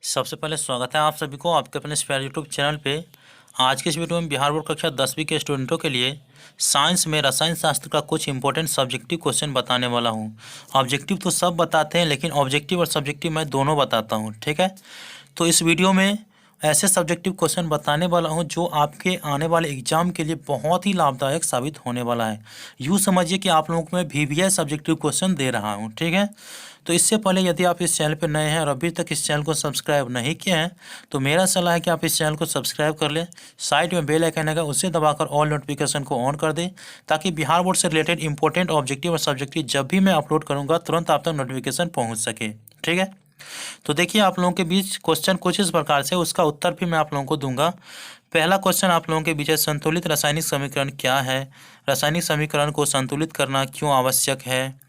सबसे पहले स्वागत है आप सभी को आपके अपने स्पेयर यूट्यूब चैनल पे। आज के इस वीडियो में बिहार बोर्ड कक्षा 10वीं के स्टूडेंटों के लिए साइंस में रसायन शास्त्र का कुछ इंपॉर्टेंट सब्जेक्टिव क्वेश्चन बताने वाला हूं। ऑब्जेक्टिव तो सब बताते हैं, लेकिन ऑब्जेक्टिव और सब्जेक्टिव मैं दोनों बताता हूं, ठीक है। तो इस वीडियो में ऐसे सब्जेक्टिव क्वेश्चन बताने वाला हूं जो आपके आने वाले एग्जाम के लिए बहुत ही लाभदायक साबित होने वाला है। यूँ समझिए कि आप लोगों को मैं VVI सब्जेक्टिव क्वेश्चन दे रहा हूं, ठीक है। तो इससे पहले यदि आप इस चैनल पर नए हैं और अभी तक इस चैनल को सब्सक्राइब नहीं किए हैं तो मेरा सलाह है कि आप इस चैनल को सब्सक्राइब कर लें। साइड में बेल आइकन है उसे दबाकर ऑल नोटिफिकेशन को ऑन कर दें, ताकि बिहार बोर्ड से रिलेटेड इंपॉर्टेंट ऑब्जेक्टिव और सब्जेक्टिव जब भी मैं अपलोड करूँगा तुरंत आप तक नोटिफिकेशन पहुँच सके, ठीक है। तो देखिए, आप लोगों के बीच क्वेश्चन कुछ इस प्रकार से, उसका उत्तर भी मैं आप लोगों को दूंगा। पहला क्वेश्चन आप लोगों के बीच है, संतुलित रासायनिक समीकरण क्या है? रासायनिक समीकरण को संतुलित करना क्यों आवश्यक है?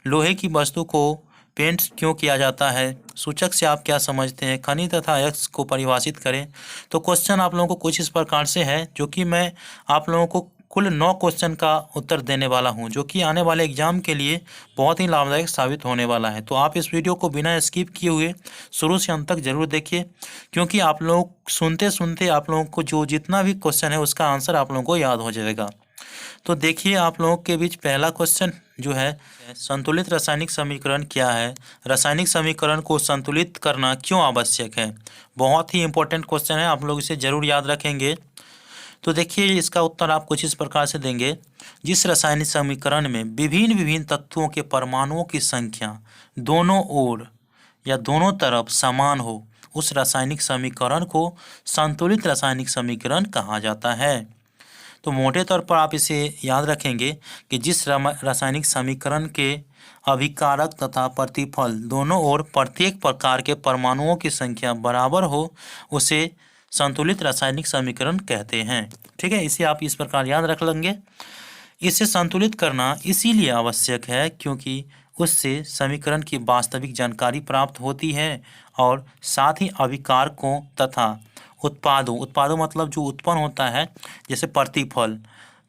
लोहे की वस्तु को पेंट क्यों किया जाता है? सूचक से आप क्या समझते हैं? खनिज तथा अयस्क को परिभाषित करें। तो क्वेश्चन आप लोगों को कुछ इस प्रकार से है, जो कि मैं आप लोगों को कुल 9 क्वेश्चन का उत्तर देने वाला हूं, जो कि आने वाले एग्जाम के लिए बहुत ही लाभदायक साबित होने वाला है। तो आप इस वीडियो को बिना स्किप किए हुए शुरू से अंत तक जरूर देखिए, क्योंकि आप लोग सुनते सुनते आप लोगों को जो जितना भी क्वेश्चन है उसका आंसर आप लोगों को याद हो जाएगा। तो देखिए, आप लोगों के बीच पहला क्वेश्चन जो है, संतुलित रासायनिक समीकरण क्या है? रासायनिक समीकरण को संतुलित करना क्यों आवश्यक है? बहुत ही इंपॉर्टेंट क्वेश्चन है, आप लोग इसे जरूर याद रखेंगे। तो देखिए, इसका उत्तर आप कुछ इस प्रकार से देंगे। जिस रासायनिक समीकरण में विभिन्न विभिन्न तत्वों के परमाणुओं की संख्या दोनों ओर या दोनों तरफ समान हो, उस रासायनिक समीकरण को संतुलित रासायनिक समीकरण कहा जाता है। तो मोटे तौर पर आप इसे याद रखेंगे कि जिस रासायनिक समीकरण के अभिकारक तथा प्रतिफल दोनों ओर प्रत्येक प्रकार के परमाणुओं की संख्या बराबर हो, उसे संतुलित रासायनिक समीकरण कहते हैं, ठीक है। इसे आप इस प्रकार याद रख लेंगे। इसे संतुलित करना इसीलिए आवश्यक है क्योंकि उससे समीकरण की वास्तविक जानकारी प्राप्त होती है और साथ ही अभिकारकों तथा उत्पादों मतलब जो उत्पन्न होता है, जैसे प्रतिफल,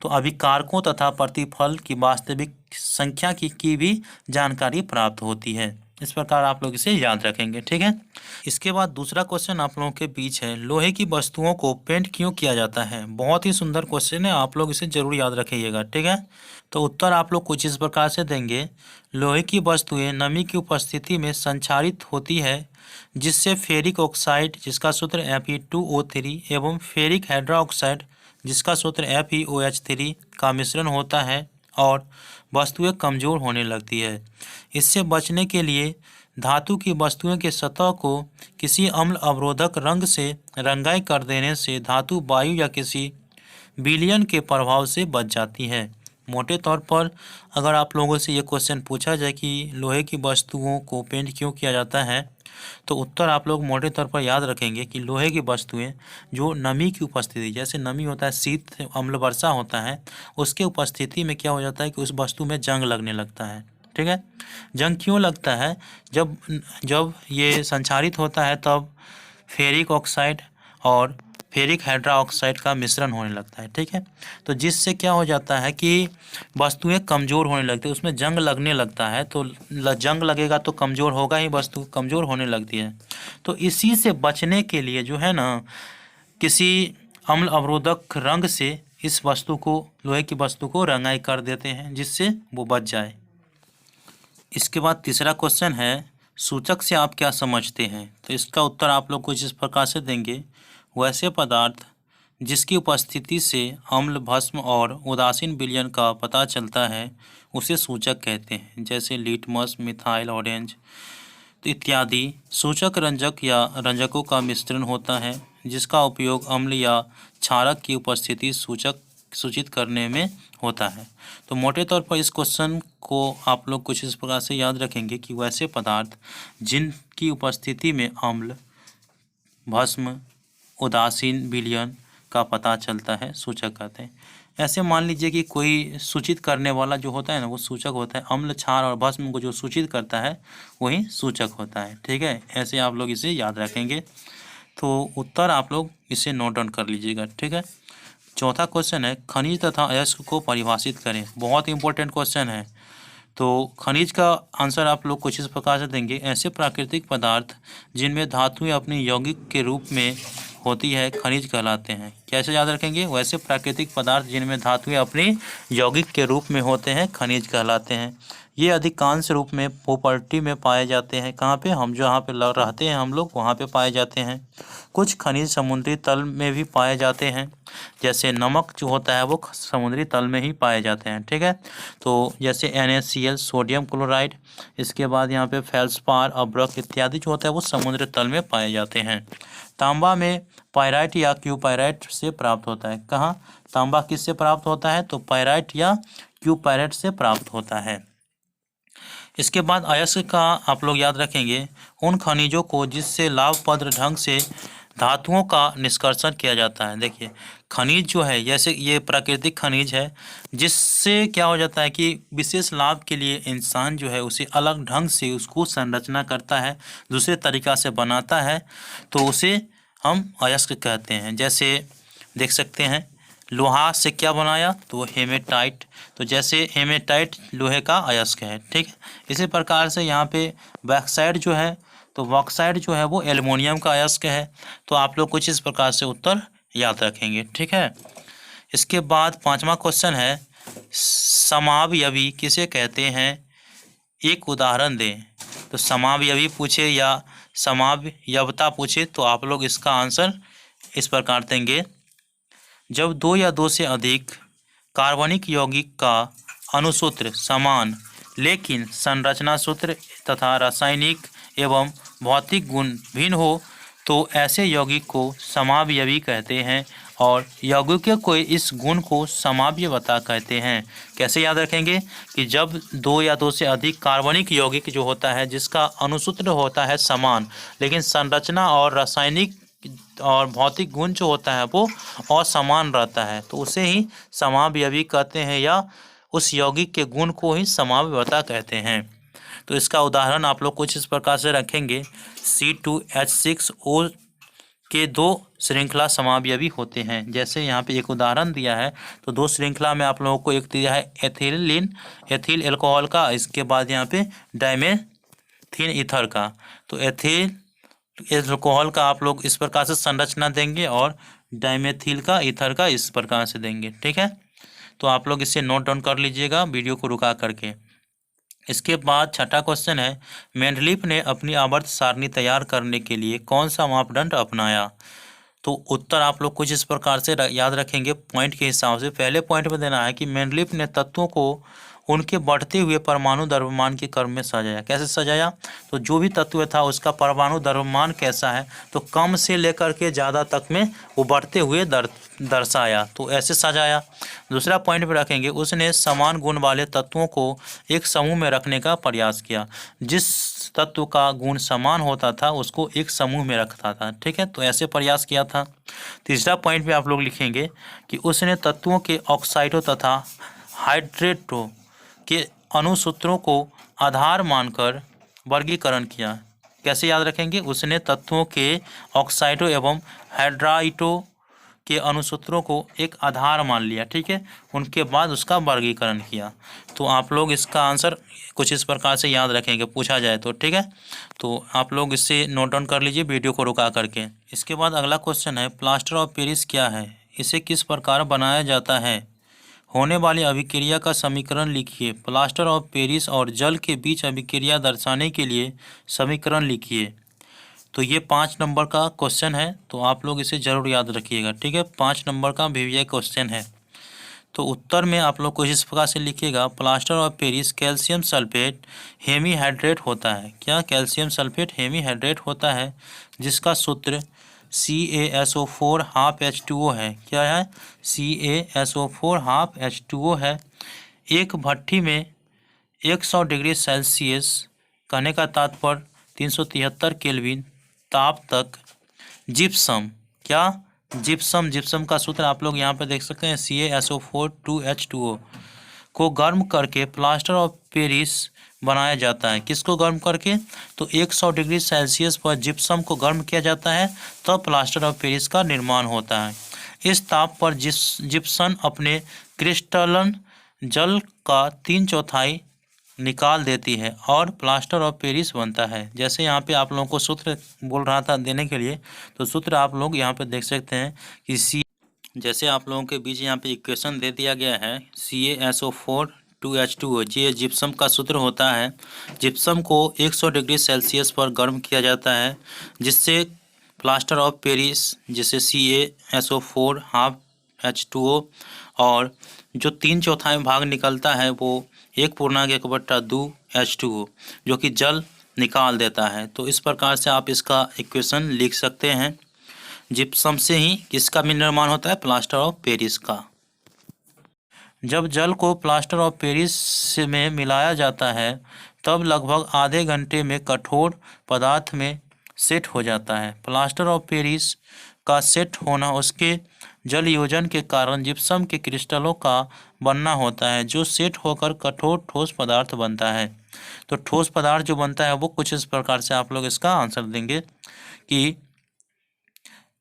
तो अभिकारकों तथा प्रतिफल की वास्तविक संख्या की भी जानकारी प्राप्त होती है। इस प्रकार आप लोग इसे याद रखेंगे, ठीक है। इसके बाद दूसरा क्वेश्चन आप लोगों के बीच है, लोहे की वस्तुओं को पेंट क्यों किया जाता है? बहुत ही सुंदर क्वेश्चन है, आप लोग इसे जरूर याद रखिएगा, ठीक है। तो उत्तर आप लोग कुछ इस प्रकार से देंगे। लोहे की वस्तुएं नमी की उपस्थिति में संक्षारित होती है, जिससे फेरिक ऑक्साइड, जिसका सूत्र Fe2O3, एवं फेरिक हाइड्रोक्साइड, जिसका सूत्र FeOH3 का मिश्रण होता है और वस्तुएं कमज़ोर होने लगती है। इससे बचने के लिए धातु की वस्तुओं के सतह को किसी अम्ल अवरोधक रंग से रंगाई कर देने से धातु वायु या किसी विलयन के प्रभाव से बच जाती है। मोटे तौर पर अगर आप लोगों से ये क्वेश्चन पूछा जाए कि लोहे की वस्तुओं को पेंट क्यों किया जाता है, तो उत्तर आप लोग मोटे तौर पर याद रखेंगे कि लोहे की वस्तुएं जो नमी की उपस्थिति, जैसे नमी होता है, शीत अम्ल वर्षा होता है, उसके उपस्थिति में क्या हो जाता है कि उस वस्तु में जंग लगने लगता है, ठीक है। जंग क्यों लगता है? जब जब ये संक्षारित होता है तब फेरिक ऑक्साइड और फेरिक हाइड्रोक्साइड का मिश्रण होने लगता है, ठीक है। तो जिससे क्या हो जाता है कि वस्तुएं कमज़ोर होने लगती है, उसमें जंग लगने लगता है। तो जंग लगेगा तो कमज़ोर होगा ही, वस्तु कमज़ोर होने लगती है। तो इसी से बचने के लिए जो है ना, किसी अम्ल अवरोधक रंग से इस वस्तु को, लोहे की वस्तु को रंगाई कर देते हैं, जिससे वो बच जाए। इसके बाद तीसरा क्वेश्चन है, सूचक से आप क्या समझते हैं? तो इसका उत्तर आप लोग कुछ इस प्रकार से देंगे। वैसे पदार्थ जिसकी उपस्थिति से अम्ल, भस्म और उदासीन विलयन का पता चलता है, उसे सूचक कहते हैं, जैसे लिटमस, मिथाइल ऑरेंज इत्यादि। सूचक रंजक या रंजकों का मिश्रण होता है, जिसका उपयोग अम्ल या क्षारक की उपस्थिति सूचित करने में होता है। तो मोटे तौर पर इस क्वेश्चन को आप लोग कुछ इस प्रकार से याद रखेंगे कि वैसे पदार्थ जिनकी उपस्थिति में अम्ल, भस्म, उदासीन विलयन का पता चलता है, सूचक कहते हैं। ऐसे मान लीजिए कि कोई सूचित करने वाला जो होता है ना, वो सूचक होता है। अम्ल, क्षार और भस्म को जो सूचित करता है वही सूचक होता है, ठीक है। ऐसे आप लोग इसे याद रखेंगे। तो उत्तर आप लोग इसे नोट डाउन कर लीजिएगा, ठीक है। चौथा क्वेश्चन है, खनिज तथा अयस्क को परिभाषित करें। बहुत इंपॉर्टेंट क्वेश्चन है। तो खनिज का आंसर आप लोग कुछ इस प्रकार से देंगे, ऐसे प्राकृतिक पदार्थ जिनमें धातुएं अपनी यौगिक के रूप में होती है खनिज कहलाते हैं। कैसे याद रखेंगे? वैसे प्राकृतिक पदार्थ जिनमें धातुएं अपनी यौगिक के रूप में होते हैं खनिज कहलाते हैं। ये अधिकांश रूप में प्रॉपर्टी में पाए जाते हैं। कहाँ पे? हम जहाँ पे रहते हैं हम लोग वहाँ पे पाए जाते हैं। कुछ खनिज समुद्री तल में भी पाए जाते हैं, जैसे नमक जो होता है वो समुद्री तल में ही पाए जाते हैं। ठीक है, तो जैसे NaCl, सोडियम क्लोराइड, इसके बाद यहाँ पे फेल्सपार, अब्रक इत्यादि जो होता है वो समुद्र तल में पाए जाते हैं। तांबा में पायराइट या क्यूपायराइट से प्राप्त होता है। कहाँ तांबा किससे प्राप्त होता है? तो पायराइट या क्यूपायराइट से प्राप्त होता है। इसके बाद अयस्क का आप लोग याद रखेंगे, उन खनिजों को जिससे लाभप्रद ढंग से धातुओं का निष्कर्षण किया जाता है। देखिए खनिज जो है, जैसे ये प्राकृतिक खनिज है, जिससे क्या हो जाता है कि विशेष लाभ के लिए इंसान जो है उसे अलग ढंग से उसको संरचना करता है, दूसरे तरीका से बनाता है, तो उसे हम अयस्क कहते हैं। जैसे देख सकते हैं लोहा से क्या बनाया? तो हेमेटाइट, तो जैसे हेमेटाइट लोहे का अयस्क है। ठीक है, इसी प्रकार से यहाँ पे बॉक्साइट जो है, तो बॉक्साइट जो है वो एल्युमिनियम का अयस्क है। तो आप लोग कुछ इस प्रकार से उत्तर याद रखेंगे। ठीक है, इसके बाद 5वां क्वेश्चन है, समावयवी किसे कहते हैं? एक उदाहरण दें। तो समावयवी पूछे या समावयवता पूछे तो आप लोग इसका आंसर इस प्रकार देंगे, जब दो या दो से अधिक कार्बनिक यौगिक का अणुसूत्र समान लेकिन संरचना सूत्र तथा रासायनिक एवं भौतिक गुण भिन्न हो तो ऐसे यौगिक को समावयवी कहते हैं और यौगिकों को इस गुण को समावयवता कहते हैं। कैसे याद रखेंगे? कि जब दो या दो से अधिक कार्बनिक यौगिक जो होता है जिसका अणुसूत्र होता है समान, लेकिन संरचना और रासायनिक और भौतिक गुण जो होता है वो असमान रहता है, तो उसे ही समावयवी कहते हैं या उस यौगिक के गुण को ही समावयवता कहते हैं। तो इसका उदाहरण आप लोग कुछ इस प्रकार से रखेंगे, C2H6O के दो श्रृंखला समावयवी होते हैं। जैसे यहाँ पे एक उदाहरण दिया है, तो दो श्रृंखला में आप लोगों को एक दिया है एथिल एल्कोहल का, इसके बाद यहाँ पे डाइमेथिन ईथर का। तो एथिल एल्कोहल का आप लोग इस प्रकार से संरचना देंगे और डाइमेथिल का ईथर का इस प्रकार से देंगे। ठीक है, तो आप लोग इसे नोट डाउन कर लीजिएगा वीडियो को रुका करके। इसके बाद 6ठा क्वेश्चन है, मेंडलीफ ने अपनी आवर्त सारणी तैयार करने के लिए कौन सा मापदंड अपनाया? तो उत्तर आप लोग कुछ इस प्रकार से याद रखेंगे पॉइंट के हिसाब से। पहले पॉइंट में देना है कि मेंडलीफ ने तत्वों को उनके बढ़ते हुए परमाणु द्रव्यमान के क्रम में सजाया। कैसे सजाया? तो जो भी तत्व था उसका परमाणु द्रव्यमान कैसा है, तो कम से लेकर के ज़्यादा तक में वो बढ़ते हुए दर्शाया, तो ऐसे सजाया। दूसरा पॉइंट में रखेंगे, उसने समान गुण वाले तत्वों को एक समूह में रखने का प्रयास किया। जिस तत्व का गुण समान होता था उसको एक समूह में रखता था। ठीक है, तो ऐसे प्रयास किया था। तीसरा पॉइंट में आप लोग लिखेंगे कि उसने तत्वों के ऑक्साइडों तथा हाइड्रेटों के अणुसूत्रों को आधार मानकर वर्गीकरण किया। कैसे याद रखेंगे? उसने तत्वों के ऑक्साइडों एवं हाइड्राइटों के अणुसूत्रों को एक आधार मान लिया। ठीक है, उनके बाद उसका वर्गीकरण किया। तो आप लोग इसका आंसर कुछ इस प्रकार से याद रखेंगे पूछा जाए तो। ठीक है, तो आप लोग इससे नोट डाउन कर लीजिए वीडियो को रुका करके। इसके बाद अगला क्वेश्चन है, प्लास्टर ऑफ पेरिस क्या है? इसे किस प्रकार बनाया जाता है? होने वाली अभिक्रिया का समीकरण लिखिए। प्लास्टर ऑफ पेरिस और जल के बीच अभिक्रिया दर्शाने के लिए समीकरण लिखिए। तो ये 5 नंबर का क्वेश्चन है, तो आप लोग इसे जरूर याद रखिएगा। ठीक है, 5 नंबर का VVI क्वेश्चन है। तो उत्तर में आप लोग कुछ इस प्रकार से लिखिएगा, plaster of Paris calcium sulphate hemihydrate होता है। क्या? कैल्शियम सल्फेट हेमीहाइड्रेट होता है, जिसका सूत्र CaSO4 हाफ H2O है। क्या है? CaSO4 हाफ H2O है। एक भट्ठी में 100 डिग्री सेल्सियस कहने का तात्पर्य 373 केल्विन ताप तक जिप्सम, क्या? जिप्सम का सूत्र आप लोग यहाँ पर देख सकते हैं, CaSO4 2H2O को गर्म करके प्लास्टर ऑफ पेरिस बनाया जाता है। किसको गर्म करके? तो 100 डिग्री सेल्सियस पर जिप्सम को गर्म किया जाता है, तब प्लास्टर ऑफ पेरिस का निर्माण होता है। इस ताप पर जिप्सम अपने क्रिस्टलन जल का 3/4 निकाल देती है और प्लास्टर ऑफ पेरिस बनता है। जैसे यहाँ पे आप लोगों को सूत्र बोल रहा था देने के लिए, तो सूत्र आप लोग यहाँ पे देख सकते हैं कि जैसे आप लोगों के बीच यहाँ पे इक्वेशन दे दिया गया है CaSO4 2H2O। ये जिप्सम का सूत्र होता है। जिप्सम को 100 डिग्री सेल्सियस पर गर्म किया जाता है, जिससे प्लास्टर ऑफ पेरिस जिसे CaSO4 हाफ H2O और जो 3/4 भाग निकलता है वो 1/2 H2O जो कि जल निकाल देता है। तो इस प्रकार से आप इसका इक्वेशन लिख सकते हैं। जिप्सम से ही किसका भी निर्माण होता है? प्लास्टर ऑफ पेरिस का। जब जल को प्लास्टर ऑफ पेरिस में मिलाया जाता है तब लगभग आधे घंटे में कठोर पदार्थ में सेट हो जाता है। प्लास्टर ऑफ पेरिस का सेट होना उसके जल योजन के कारण जिप्सम के क्रिस्टलों का बनना होता है, जो सेट होकर कठोर ठोस पदार्थ बनता है। तो ठोस पदार्थ जो बनता है वो कुछ इस प्रकार से आप लोग इसका आंसर देंगे कि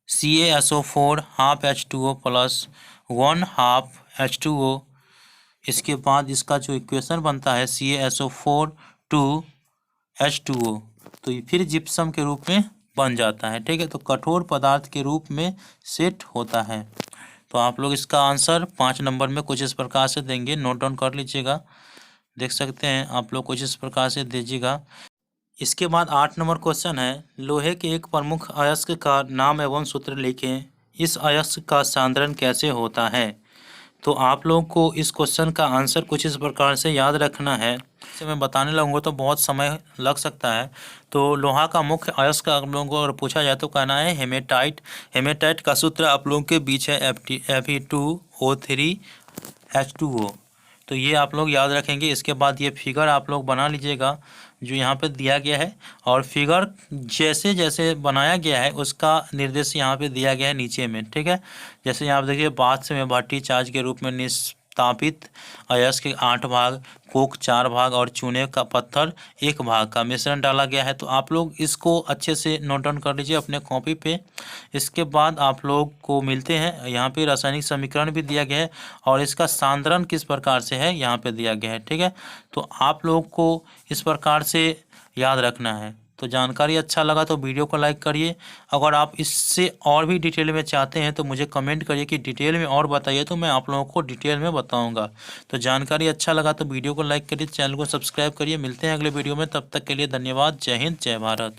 CaSO4 half H2O plus 1 half H2O। इसके बाद इसका जो इक्वेशन बनता है CaSO4 2H2O, तो ये फिर जिप्सम के रूप में बन जाता है। ठीक है, तो कठोर पदार्थ के रूप में सेट होता है। तो आप लोग इसका आंसर 5 नंबर में कुछ इस प्रकार से देंगे, नोट डाउन कर लीजिएगा। देख सकते हैं आप लोग कुछ इस प्रकार से दीजिएगा। इसके बाद 8 नंबर क्वेश्चन है, लोहे के एक प्रमुख अयस्क का नाम एवं सूत्र लिखें। इस अयस्क का सांद्रण कैसे होता है? तो आप लोगों को इस क्वेश्चन का आंसर कुछ इस प्रकार से याद रखना है। इसे मैं बताने लगूंगा तो बहुत समय लग सकता है। तो लोहा का मुख्य अयस्क आप लोगों को अगर पूछा जाए तो कहना है हेमेटाइट। हेमेटाइट का सूत्र आप लोगों के बीच है Fe2O3H2O। तो ये आप लोग याद रखेंगे। इसके बाद ये फिगर आप लोग बना लीजिएगा जो यहाँ पे दिया गया है, और फिगर जैसे जैसे बनाया गया है उसका निर्देश यहाँ पे दिया गया है नीचे में। ठीक है, जैसे यहाँ पे देखिए बाथ में भट्टी चार्ज के रूप में निस्तापित अयस्क के 8 भाग, कोक 4 भाग और चूने का पत्थर 1 भाग का मिश्रण डाला गया है। तो आप लोग इसको अच्छे से नोट डाउन कर लीजिए अपने कॉपी पे। इसके बाद आप लोग को मिलते हैं, यहाँ पे रासायनिक समीकरण भी दिया गया है और इसका सांद्रण किस प्रकार से है यहाँ पे दिया गया है। ठीक है, तो आप लोग को इस प्रकार से याद रखना है। तो जानकारी अच्छा लगा तो वीडियो को लाइक करिए। अगर आप इससे और भी डिटेल में चाहते हैं तो मुझे कमेंट करिए कि डिटेल में और बताइए, तो मैं आप लोगों को डिटेल में बताऊंगा। तो जानकारी अच्छा लगा तो वीडियो को लाइक करिए, चैनल को सब्सक्राइब करिए। मिलते हैं अगले वीडियो में, तब तक के लिए धन्यवाद। जय हिंद, जय भारत।